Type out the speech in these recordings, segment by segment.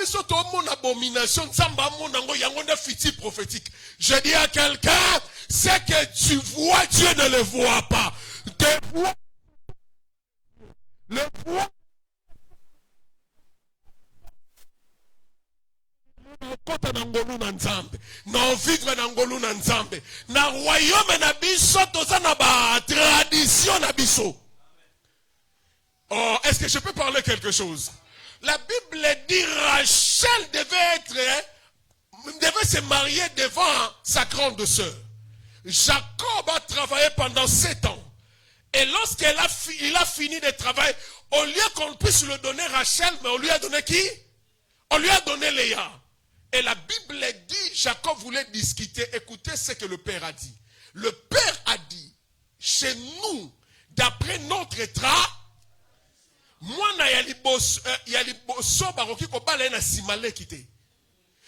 biso to mon abomination, nzamba mon nango yango na fiti prophétique. Je dis à quelqu'un, c'est que tu vois, Dieu ne le voit pas. Te vois, le voit. Kota na ngolu na nzambe na vivre na ngolu na nzambe na royaume na biso toza na ba tradition na biso. Oh, est-ce que je peux parler quelque chose? La Bible dit Rachel devait se marier devant sa grande sœur. Jacob a travaillé pendant 7 ans. Et lorsqu'il a fini de travailler, au lieu qu'on puisse lui donner Rachel, mais on lui a donné qui? On lui a donné Léa. Et la Bible dit, Jacob voulait discuter. Écoutez ce que le Père a dit. Le Père a dit, chez nous, d'après notre état,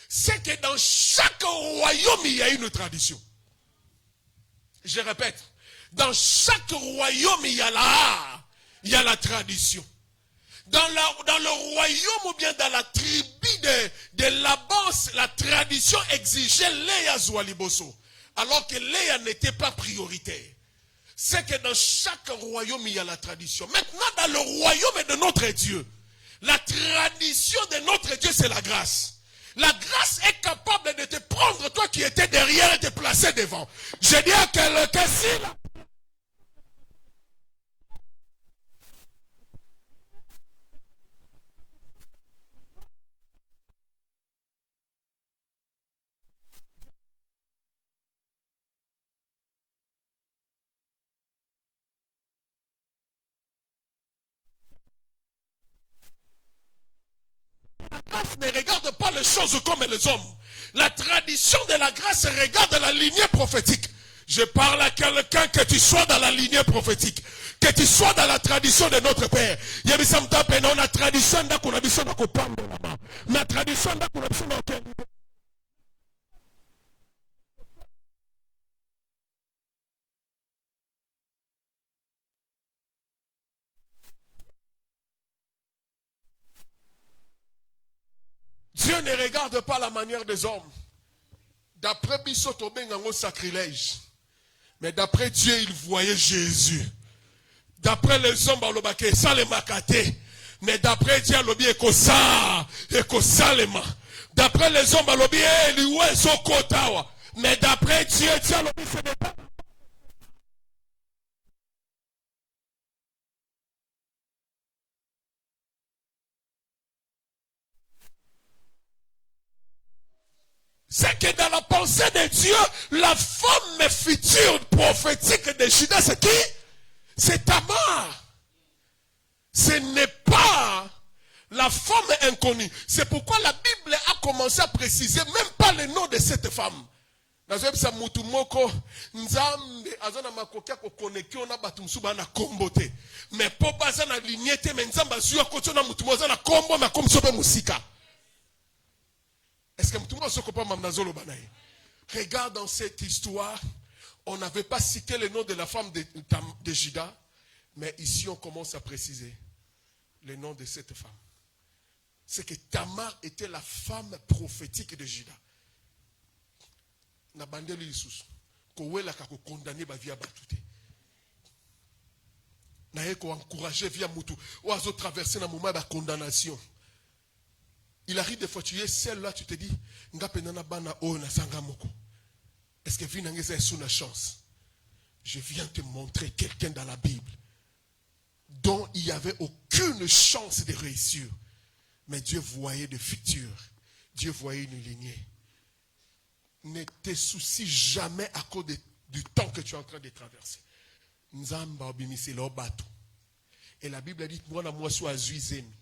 c'est que dans chaque royaume, il y a une tradition. Je répète, dans chaque royaume, il y a la tradition. Dans le royaume ou bien dans la tribu de Laban, la tradition exigeait Léa Zoualiboso, alors que Léa n'était pas prioritaire. C'est que dans chaque royaume, il y a la tradition. Maintenant, dans le royaume de notre Dieu, la tradition de notre Dieu, c'est la grâce. La grâce est capable de te prendre, toi qui étais derrière, et te placer devant. Je dis à quelqu'un, si la grâce ne regarde pas les choses comme les hommes. La tradition de la grâce regarde la lignée prophétique. Je parle à quelqu'un, que tu sois dans la lignée prophétique, que tu sois dans la tradition de notre Père. Il y a des la tradition de la tradition de la Dieu ne regarde pas la manière des hommes. D'après Bissoto Bengango sacrilège. Mais d'après Dieu, il voyait Jésus. D'après les hommes, ça les makaté. Mais d'après Dieu, d'après les hommes, mais d'après Dieu, c'est des pas. C'est que dans la pensée de Dieu, la femme future prophétique de Judas, c'est qui? C'est Tamar. Ce n'est pas la femme inconnue. C'est pourquoi la Bible a commencé à préciser même pas le nom de cette femme. Mais pour baser na lignité, mais nzamba zuya koto na mutu moza na kombo na comme sobe musika. Est-ce que tout le monde se comprend? Regarde dans cette histoire, on n'avait pas cité le nom de la femme de Judas, mais ici on commence à préciser le nom de cette femme. C'est que Tamar était la femme prophétique de Judas. Na bandeli lisusu ko wela ka ko condamner ba via batute. Na yeko encourager via mutu ou azo traverser na moment de condamnation. Il arrive des fois, tu es seul là, tu te dis, est-ce que Vinangeza est sous la chance? Je viens te montrer quelqu'un dans la Bible dont il n'y avait aucune chance de réussir. Mais Dieu voyait le futur. Dieu voyait une lignée. Ne te soucie jamais à cause du temps que tu es en train de traverser. Et la Bible dit, moi suis azuizemi.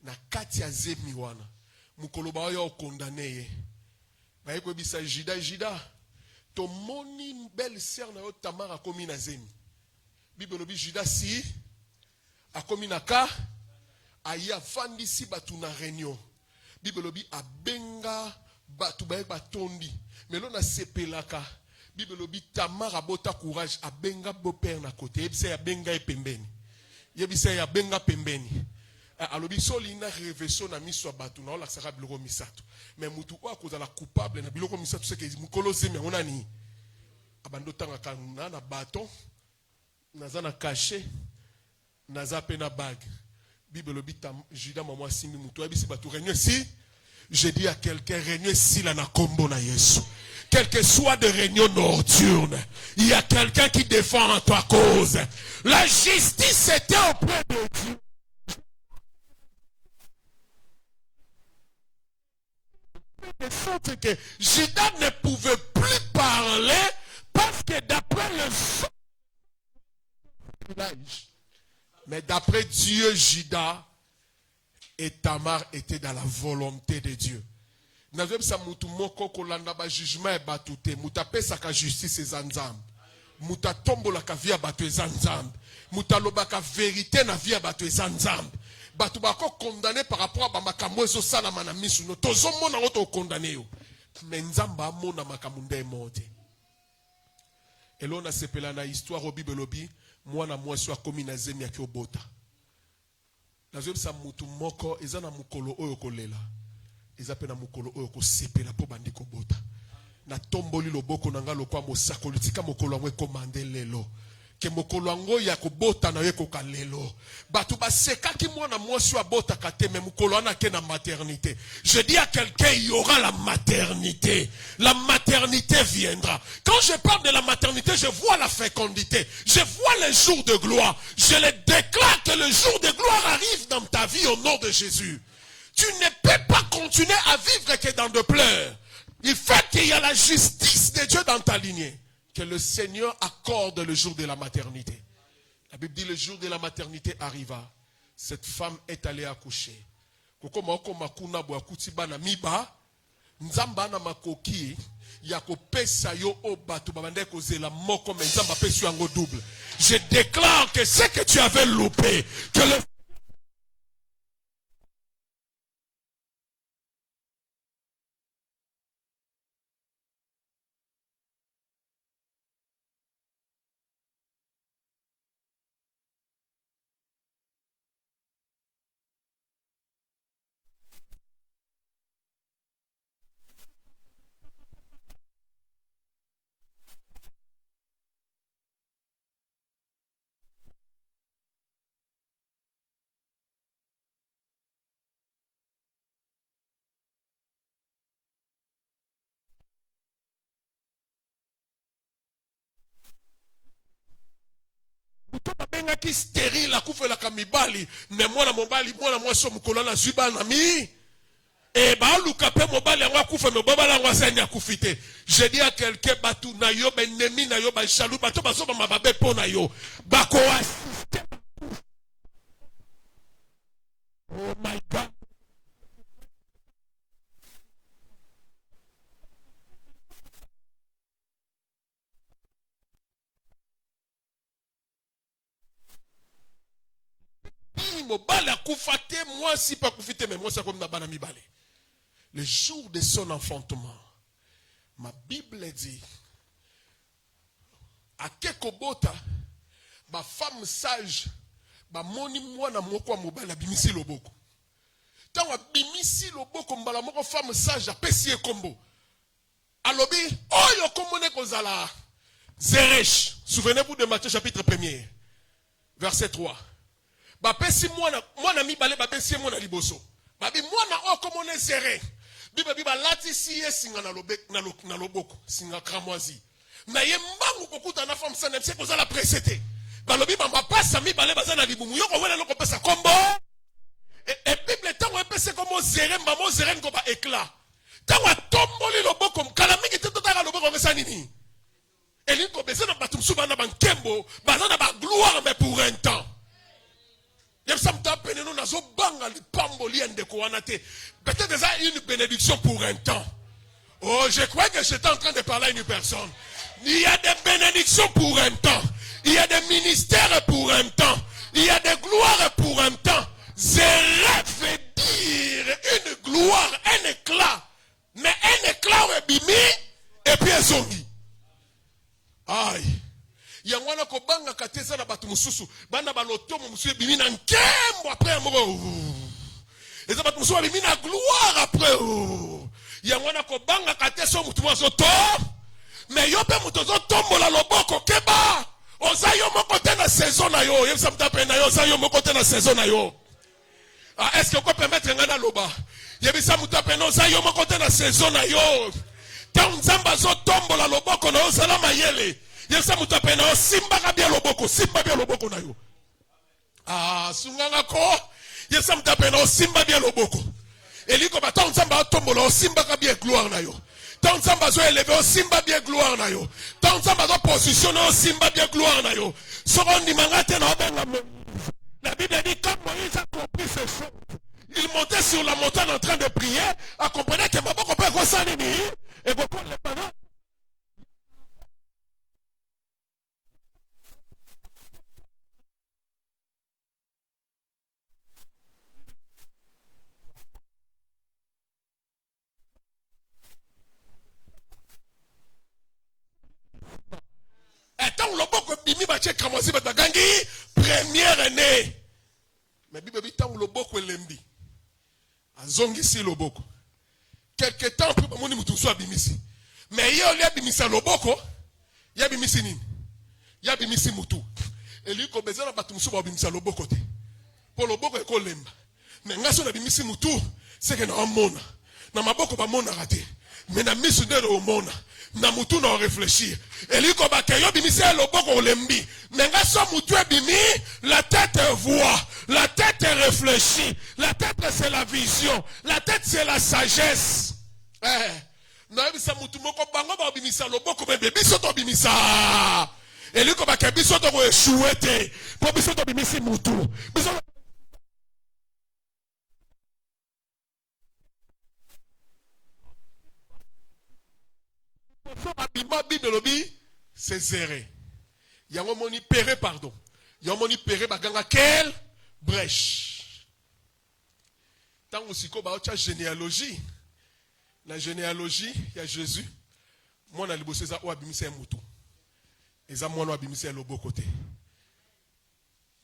Na kati ya zemi wana mukolo ba yo condamné ye ba yeko bisa Judas to moni belle sœur na yo Tamar akomi na zemi Bible bi Judas si akomi na ka aya fandi si batu na réunion Bible bi abenga batu ba batondi melo na sepelaka Bible bi Tamar abota courage abenga beau père na côté yebisa ya benga e pembeni yebisa ya benga pembeni. alobi soli na reveso na miso batu na ola saka biloko misato mais mutu o akozala coupable na biloko misato c'est que mukolo zemi ngona ni abando tanga kana na bâton naza na caché naza pe na bague Bible lobi Judas maman simi mutu abisi batu régner si je dis à quelqu'un régner si la na kombo na Yesu. Quel que soit de réunion nocturne, il y a quelqu'un qui défend en ta cause. La justice était auprès de Dieu. De sorte que Judas ne pouvait plus parler parce que d'après le son, mais d'après Dieu, Judas et Tamar étaient dans la volonté de Dieu. Nazwebisa mutu moko kolanda ba jugement e batute muta pesa ka justice ezanzambe muta tombola ka via batu ezanzambe muta loba ka vérité na via batu ezanzambe batu bako condamné par rapport à makambo ezo sala mana misu no tozo mona ngoto condamné yo mais nzamba amona makambo nde mote elona sepela na histoire au Bible lobi mwana mwasi akomi na zemi aki obota nazwebisa mutu moko ezana mukolo oyo kolela ezapena mukolo oyo kosepela po bandi kobota na tomboli loboko nanga lokwa mosako lutika mokolo ngwe komande lelo ke mokolo ngo ya kobota na ye koka lelo batu baseka ki mwana mwasi wa bota kate me mokolo ana ke na maternité. Je dis à quelqu'un il y aura la maternité viendra. Quand je parle de la maternité, je vois la fécondité, je vois les jours de gloire. Je le déclare que le jour de gloire arrive dans ta vie au nom de Jésus. Tu ne peux pas continuer à vivre que dans de pleurs. Il faut qu'il y ait la justice de Dieu dans ta lignée. Que le Seigneur accorde le jour de la maternité. La Bible dit le jour de la maternité arriva. Cette femme est allée accoucher. Koko mako makuna bo akutiba na miba. Nzamba na makoki. Yako pesa yo obatu babande kozela moko mais nzamba pesu yango double. Je déclare que ce que tu avais loupé, que le benga ki stérile akufela kamibali mais mwana mobali mwana mwaso mukolo na zuba na mi et ba luka pe mobali yango akufa me bobala yango asani akufite. Je dis à quelqu'un batu na yo ben ennemi na yo ba jaloux bato baso ba mababe po na yo bako assiste. Oh my God. Le jour de son enfantement, ma Bible dit, à Kekobota, ma femme sage, ma moni mwana moko mobile bimisi loboko. Tant bimisi loboko mbala moko femme sage a pesi kombo. Alobi, oyo komone kozala Zeresh. Souvenez-vous de Matthieu chapitre 1er, verset 3. Bapesi mwana mibale bapesi mwana liboso. Babi mwana okomone Zere. Biba lati siye singa na loboko, singa kramwazi. Na ye mbangu kokuta na femme sana mse kozala presete. Balobi bamba pasa mibale bazana libumu yoko wela loko pesa kombo. Et Bible tango epese komo Zere mbamo Zere ngo ba éclat. Tango tomboli loboko kala mingi tetotaka loboko ngesa nini. Elinko bezana batumsu bana bankembo, bazana ba gloire mais pour un temps. Peut-être déjà une bénédiction pour un temps. Oh, je crois que j'étais en train de parler à une personne. Il y a des bénédictions pour un temps. Il y a des ministères pour un temps. Il y a des gloires pour un temps. Zéret veut dire une gloire, un éclat. Mais un éclat est bimi et puis un zongi. Aïe. Yangwana kobanga kateza na batu mususu banda baloto mususu bimina nkembo après moko eza bato mususu bimina gloire après yangwana ko banga kateso mutu mwazo to mais yo pe mutu zo tombola loboko keba oza yo moko te na saison na yo yebisa mtape na yo oza yo moko te na saison na yo. Est-ce que vous pouvez permettre ngana loba yebisa mtape na oza yo moko te na saison na yo ta nzamba zo tombola loboko na yo sala mayele yebisa mtape na yo simba kabia loboko simba bia loboko na yo sunganga ko yebisa mtape na yo simba bia loboko eliko ba ta nzamba tombola simba kabia gloire na yo. Tant nzamba zo élevé au simba bien gloire na yo. Tant nzamba zo positionné au simba bien gloire na yo. Sorondi mangate na obenga. La Bible dit quand Moïse a compris ces choses, il montait sur la montagne en train de prier, a compris que maboko peut ressentir et beaucoup les parents. Première année. Mais Bible dit tant loboko elembi. Azongi si loboko. Quelque temps après moni mutu so abimisi. Mais yo li abimisa loboko, ya bimisi nini? Ya bimisi mutu. Eliko bezana batu musu ba abimisa loboko te. Po loboko eko lemba. Mais ngaso na bimisi mutu, c'est que na omona. Na maboko ba mona raté. Mais na misu de omona. Na mutu na réfléchir. Eliko ba ke yo bimisi loboko lembi. Mais ngaso mutu ebimi, la tête voit, la tête réfléchit, la tête c'est la vision, la tête c'est la sagesse. Na ebisa mutu moko bango ba bimisa loboko bebe biso to bimisa. Eliko ba ke biso to ko échouer te. Po biso to bimisi mutu. Biso c'est zéré. Yango moni péré pardon. Yango moni péré baganga quelle brèche. Tant aussi ko ba ocha généalogie. La généalogie, il y a Jésus. Moi na liboso za o abimisa mutu. Eza moi no abimisa lobo côté.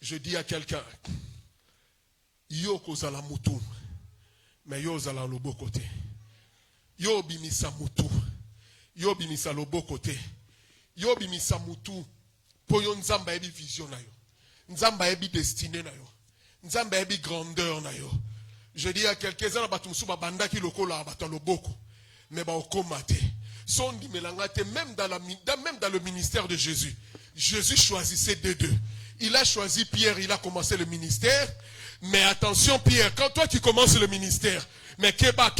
Je dis à quelqu'un yo ko za la mutu. Mais yo za la lobo côté. Yo bimisa mutu. Yo bimisa lobo côté. Yo bimisa mutu. Po yo nzamba ebi vision na yo. Nzamba ebi destinée na yo. Nzamba ebi grandeur na yo. Je dis à quelques-uns na batumsu ba banda ki lokola bato loboko. Mais ba okomate. Son di melangate même dans le ministère de Jésus. Jésus choisissait des deux. Il a choisi Pierre, il a commencé le ministère. Mais attention Pierre, quand toi tu commences le ministère, mais keba.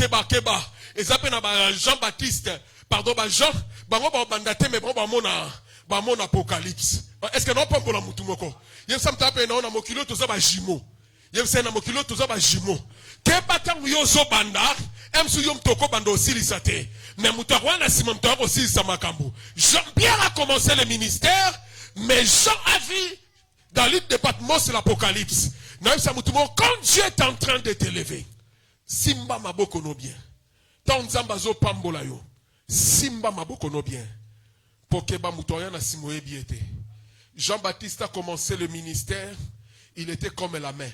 Et ça peut Jean-Baptiste, pardon, Jean, bango ba bandate mais bon ba mon apocalypse. Est-ce que non pas pour la mutumoko? Yem sam tape na ona mokilo to za ba jimo. Yem se na mokilo to za ba jimo. Keba tangu yo zo banda, emsu yom toko bando silisate. Mais mutarwana simamto aussi sa makambo. Jean-Pierre a commencé le ministère, mais Jean a vu dans le département c'est l'apocalypse. Quand Dieu est en train de t'élever, simba maboko no bien. Tanzamba zo pambola yo. Simba maboko no bien. Pokeba mutoya na simoye biete. Jean-Baptiste a commencé le ministère, il était comme la main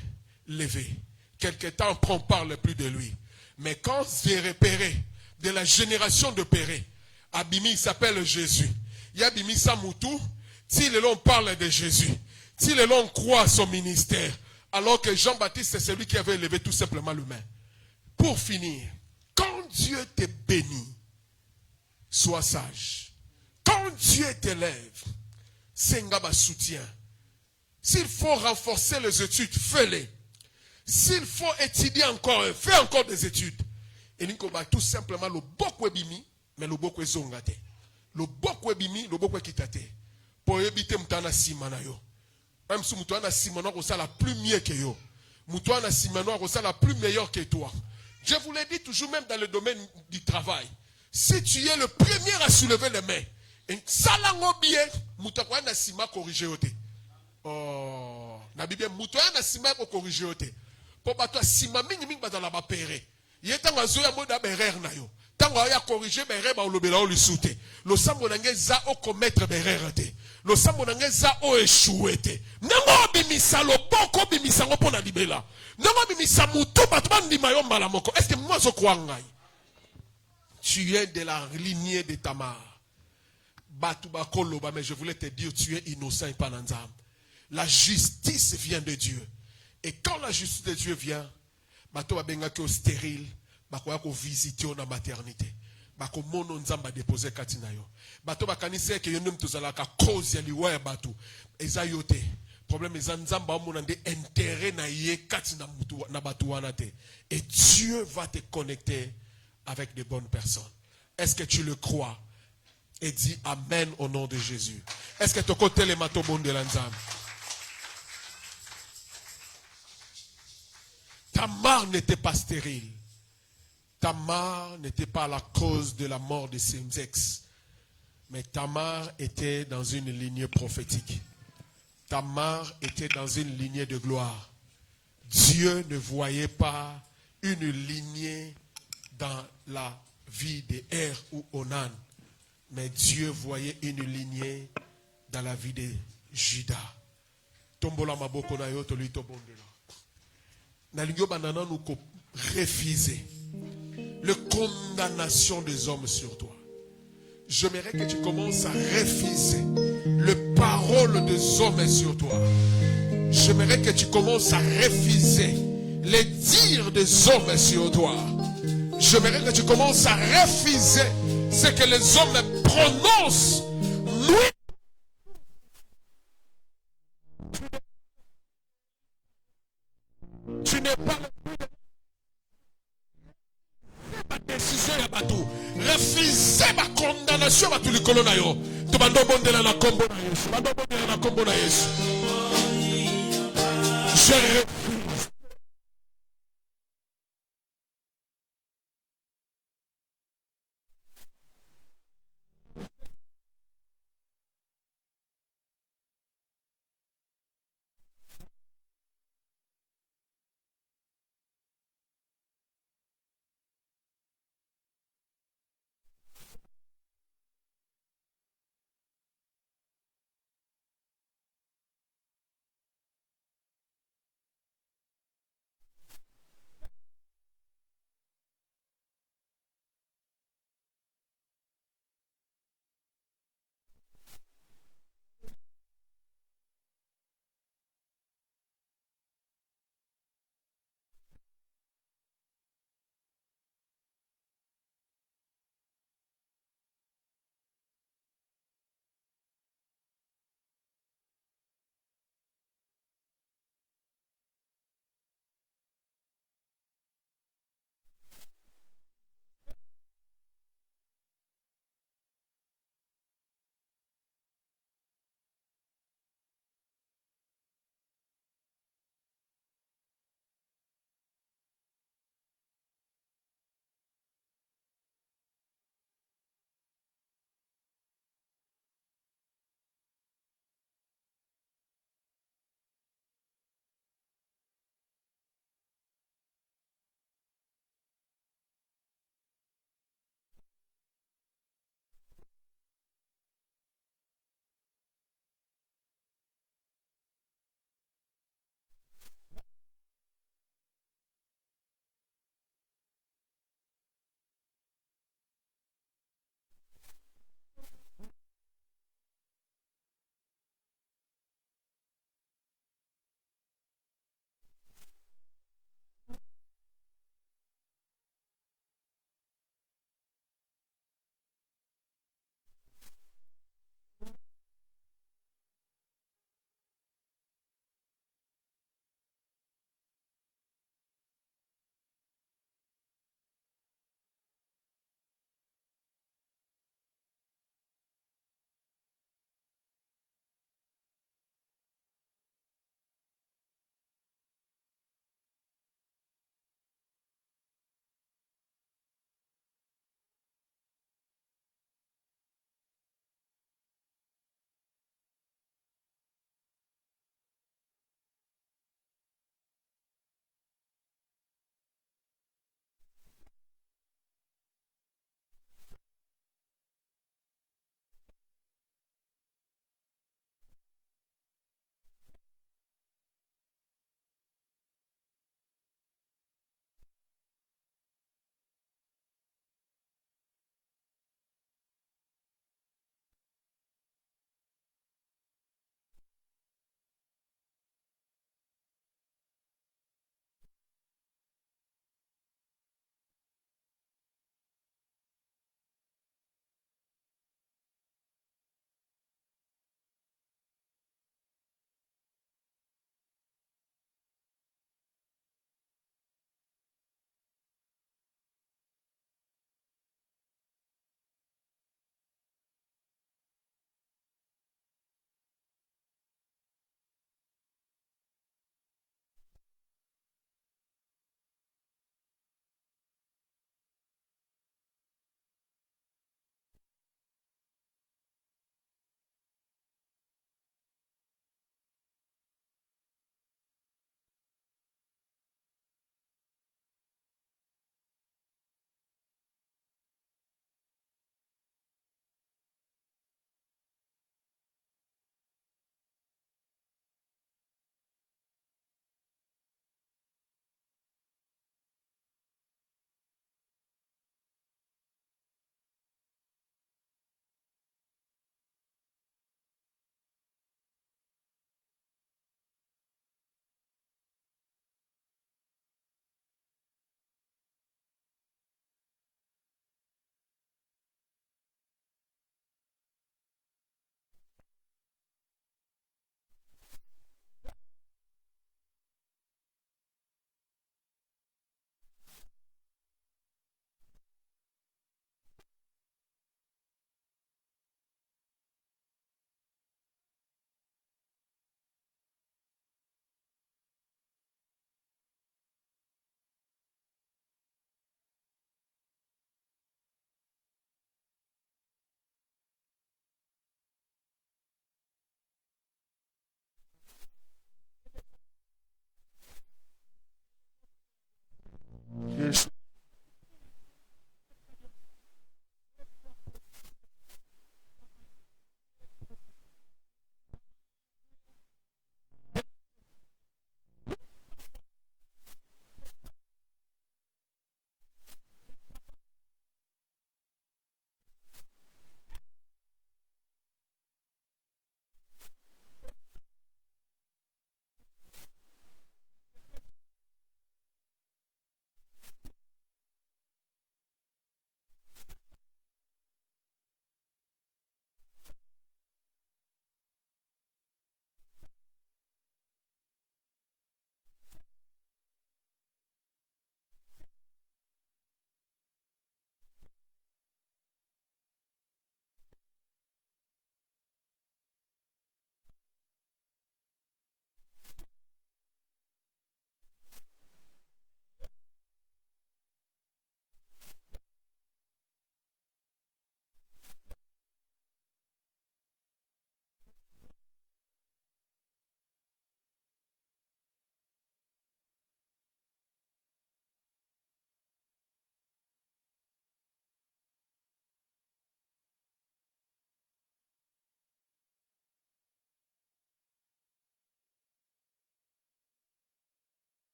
levée. Quelque temps on ne parle plus de lui. Mais quand j'ai repéré de la génération de Péré, Abimi il s'appelle Jésus. Yabimi Samoutou, si le long parle de Jésus, si le long croit à son ministère, alors que Jean-Baptiste c'est celui qui avait élevé tout simplement le main. Pour finir, quand Dieu te bénit, sois sage. Quand Dieu t'élève, Sengaba soutien. S'il faut renforcer les études, fais-les. S'il faut étudier encore, fais encore des études. Et nous avons tout simplement le bokwe bimi, mais le bokwe zongate. Le bokwe bimi, le bokwe kitate. Pour éviter mutana simana yo. Même si mutana simana rosa la plus mieux que yo. Mutana simana rosa la plus meilleure que toi. Je vous l'ai dit toujours même dans le domaine du travail. Si tu es le premier à soulever les mains, et salango bien, mutana sima corriger yote. Oh, na Bible mutana sima ko corriger yote. Pour toi sima mingi mingi bazala ba pere. Yetanga zoya moda berer na yo. Tango ya corriger berer ba olobela o lisute. Lo sambo nange za o commettre berer te. Le sambo nangeza o échoué. Nango bimisa loboko bimisa ngo pona libela. Nango bimisa mutu batuma ndima yo mbala moko. Est-ce que moi zo kwangai? Tu es de la lignée de Tamar. Batuba koloba, mais je voulais te dire, tu es innocent et pas nanzam. La justice vient de Dieu. Et quand la justice de Dieu vient, bato babenga ko stérile, bakoya ko visiter na maternité. Bako mono nzamba déposer katina yo. Bato bakanise ke yonem tozala ka cause ya liwa bato. Eza yote. Problème eza nzamba omona nde intérêt na ye katina mutu na bato wana te. Et Dieu va te connecter avec de bonnes personnes. Est-ce que tu le crois? Et dis Amen au nom de Jésus. Est-ce que tu côté les matobon de l'anzam? Tamar n'était pas stérile. Tamar n'était pas la cause de la mort de ses ex. Mais Tamar était dans une lignée prophétique. Tamar était dans une lignée de gloire. Dieu ne voyait pas une lignée dans la vie de Er ou Onan. Mais Dieu voyait une lignée dans la vie de Judas. Tombola maboko na yo toli tobondela. Na lingyo banana nous refuser la condamnation des hommes sur toi. J'aimerais que tu commences à refuser les paroles des hommes sur toi. J'aimerais que tu commences à refuser les dires des hommes sur toi. J'aimerais que tu commences à refuser ce que les hommes prononcent. Tu n'es pas la décision ya bato. Refusez ma condamnation à tout le colonayo. Tu vas bondela na kombo na Yesu. Tu vas bondela na kombo na Yesu. Je refuse.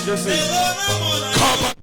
Je sais. Kaba.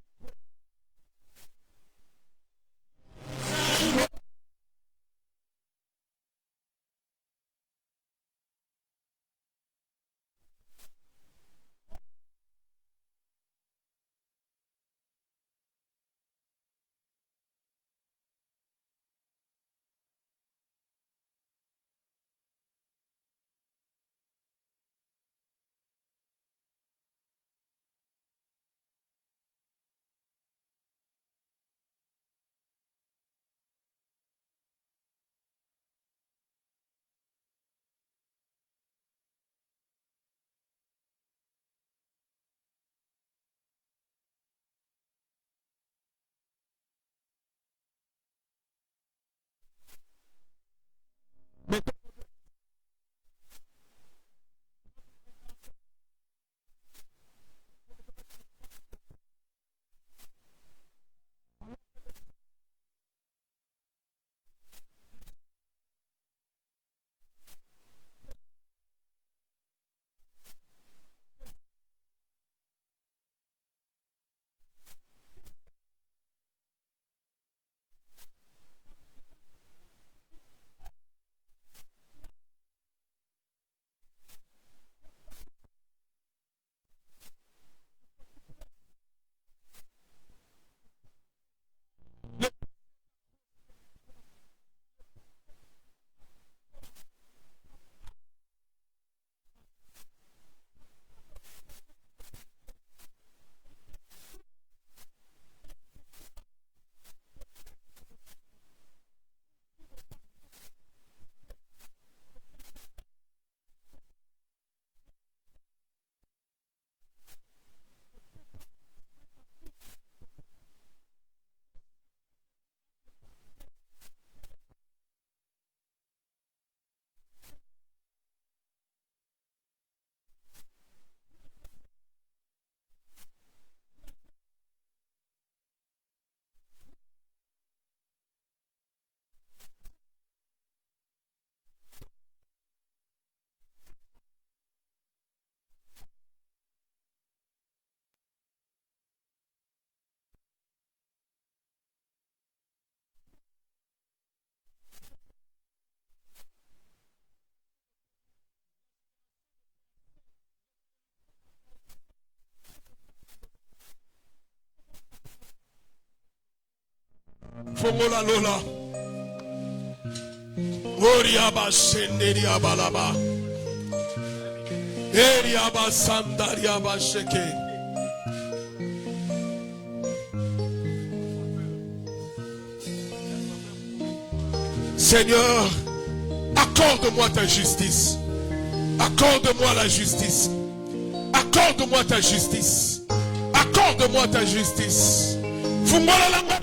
Fongola Lola. Oriaba Senderia Balaba. Eriaba Sandariaba Sheke. Seigneur, accorde-moi ta justice. Accorde-moi la justice. Accorde-moi ta justice. Accorde-moi ta justice. Fongola Langa.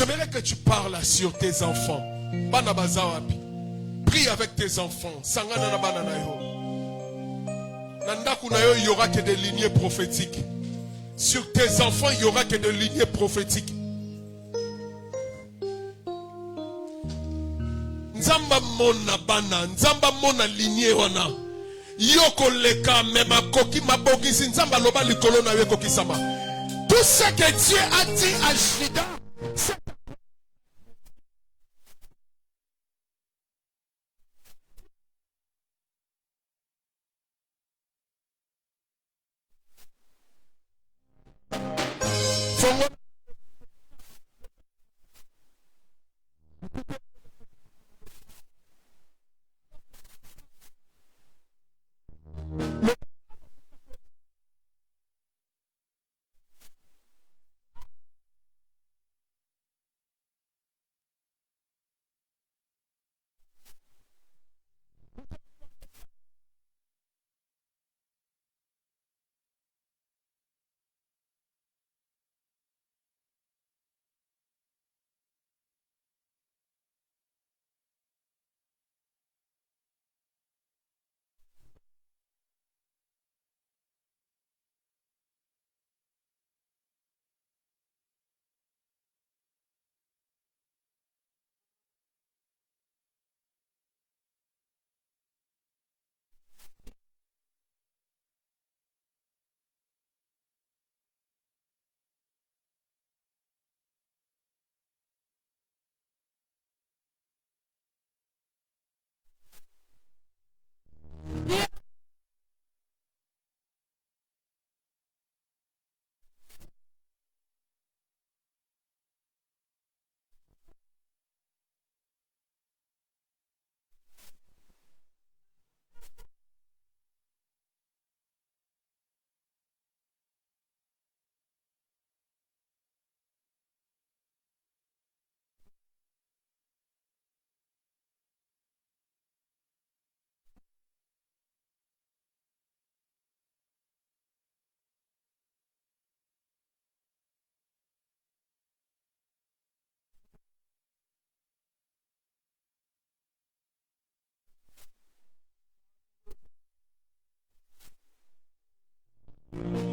J'aimerais que tu parles sur tes enfants. Prie avec tes enfants. Il n'y aura que des lignées prophétiques. Sur tes enfants, il n'y aura que des lignées prophétiques. Nzamba mona bana, nzamba mona lignée wana. Yoko leka mema koki mabogisi nzamba loba likolo na yeko kisama. Tout ce que Dieu a dit à Judas, c'est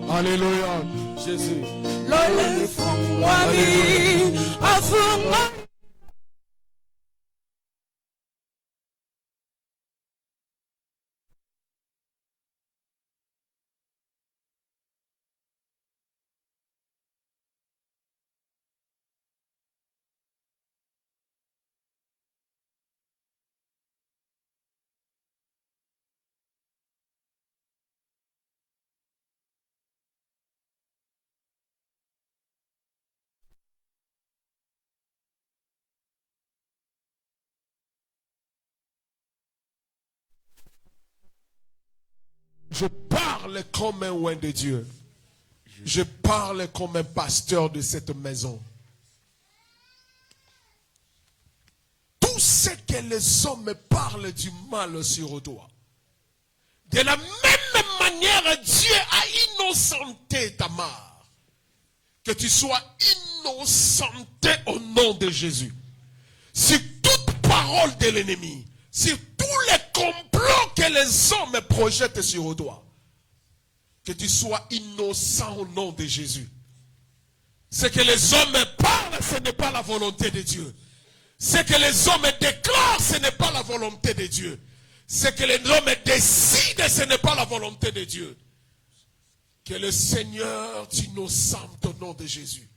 Alléluia, Jésus. Je parle comme un oint de Dieu. Je parle comme un pasteur de cette maison. Tout ce que les hommes parlent du mal sur toi, de la même manière, Dieu a innocenté Tamar. Que tu sois innocenté au nom de Jésus. Sur toute parole de l'ennemi, sur tous les complots que les hommes projettent sur toi, que tu sois innocent au nom de Jésus. Ce que les hommes parlent, ce n'est pas la volonté de Dieu. Ce que les hommes déclarent, ce n'est pas la volonté de Dieu. Ce que les hommes décident, ce n'est pas la volonté de Dieu. Que le Seigneur t'innocente au nom de Jésus.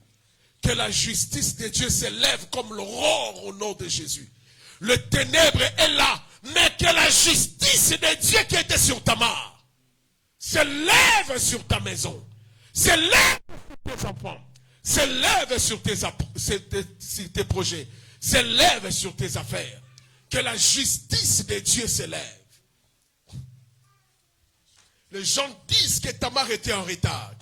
Que la justice de Dieu s'élève comme l'aurore au nom de Jésus. Le ténèbre est là, mais que la justice de Dieu qui était sur Tamar s'élève sur ta maison, s'élève sur tes enfants, s'élève sur tes projets, s'élève sur tes affaires. Que la justice de Dieu s'élève. Les gens disent que Tamar était en retard.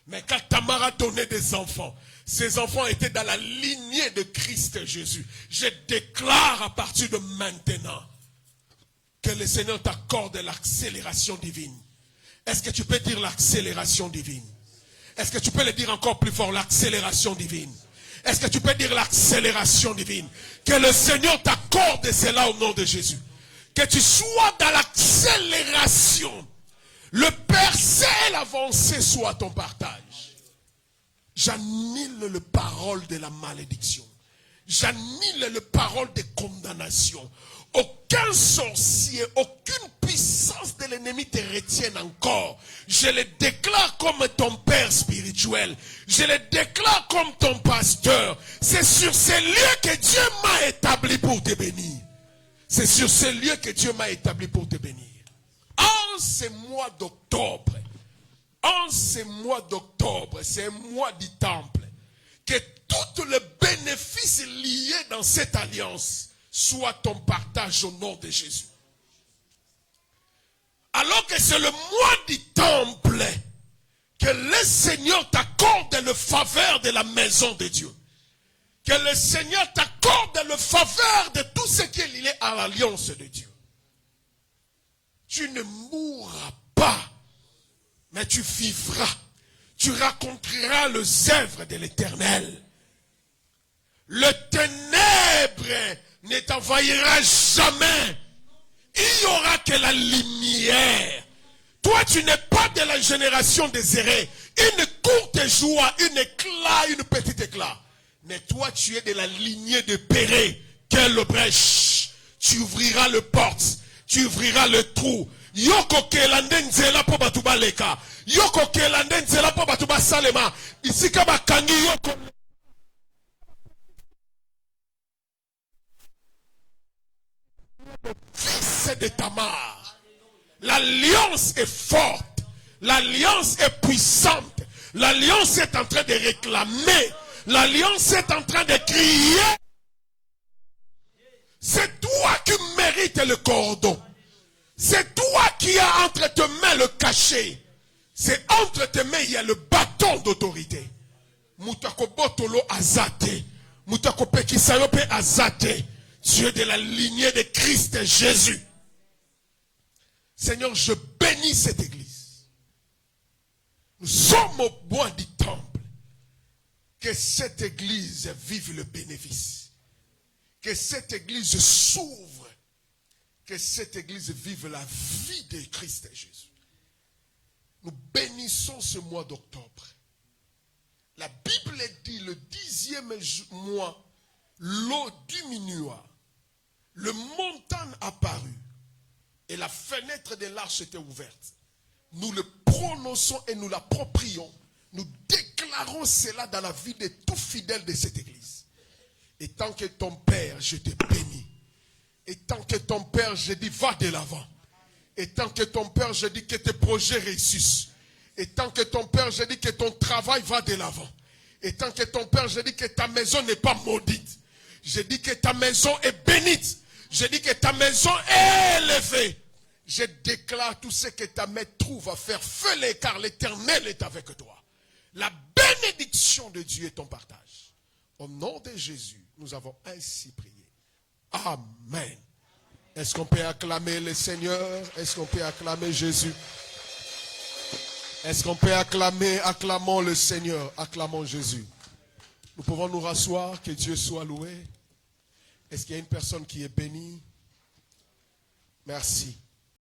Mais quand Tamar a donné des enfants, ces enfants étaient dans la lignée de Christ Jésus. Je déclare à partir de maintenant que le Seigneur t'accorde l'accélération divine. Est-ce que tu peux dire l'accélération divine? Est-ce que tu peux le dire encore plus fort, l'accélération divine? Est-ce que tu peux dire l'accélération divine? Que le Seigneur t'accorde cela au nom de Jésus. Que tu sois dans l'accélération. Le percée et l'avancée soit ton partage. J'annule le parole de la malédiction. J'annule le parole de condamnation. Aucun sorcier, aucune puissance de l'ennemi te retienne encore. Je le déclare comme ton père spirituel. Je le déclare comme ton pasteur. C'est sur ces lieux que Dieu m'a établi pour te bénir. C'est sur ces lieux que Dieu m'a établi pour te bénir. En ce mois d'octobre, c'est un mois du temple, que tous les bénéfices liés dans cette alliance soient ton partage au nom de Jésus. Alors que c'est le mois du temple, que le Seigneur t'accorde le faveur de la maison de Dieu. Que le Seigneur t'accorde le faveur de tout ce qui est lié à l'alliance de Dieu. Tu ne mourras pas, mais tu vivras. Tu raconteras les œuvres de l'Éternel. Le ténèbre ne t'envahira jamais. Il n'y aura que la lumière. Toi, tu n'es pas de la génération désirée. Une courte joie, un éclat, une petite éclat. Mais toi, tu es de la lignée de Péré. Quelle brèche. Tu ouvriras le porte. Tu ouvriras le trou. Yoko kelande nzela po batuba leka. Yoko kelande nzela po batuba salema. Ici kaba kangi yoko. Fils de Tamar. L'alliance est forte. L'alliance est puissante. L'alliance est en train de réclamer. L'alliance est en train de crier. C'est toi qui mérites le cordon. C'est toi qui as entre tes mains le cachet. C'est entre tes mains il y a le bâton d'autorité. Mutako botolo azate. Mutako pekisayope azate. Tu es de la lignée de Christ Jésus. Seigneur, je bénis cette église. Nous sommes au bois du temple. Que cette église vive le bénéfice. Que cette église s'ouvre. Que cette église vive la vie de Christ Jésus. Nous bénissons ce mois d'octobre. La Bible dit le 10e mois, l'eau diminua. Le montagne apparut. Et la fenêtre de l'arche était ouverte. Nous le prononçons et nous l'approprions. Nous déclarons cela dans la vie de tout fidèle de cette église. Et tant que ton Père, je te bénis. Et tant que ton Père, je dis, va de l'avant. Et tant que ton Père, je dis que tes projets réussissent. Et tant que ton Père, je dis que ton travail va de l'avant. Et tant que ton Père, je dis que ta maison n'est pas maudite. Je dis que ta maison est bénite. Je dis que ta maison est élevée. Je déclare tout ce que ta main trouve à faire. Fais-le car l'Éternel est avec toi. La bénédiction de Dieu est ton partage. Au nom de Jésus, nous avons ainsi prié. Amen. Est-ce qu'on peut acclamer le Seigneur? Est-ce qu'on peut acclamer Jésus? Est-ce qu'on peut acclamer? Acclamons le Seigneur. Acclamons Jésus. Nous pouvons nous rasseoir. Que Dieu soit loué. Est-ce qu'il y a une personne qui est bénie? Merci.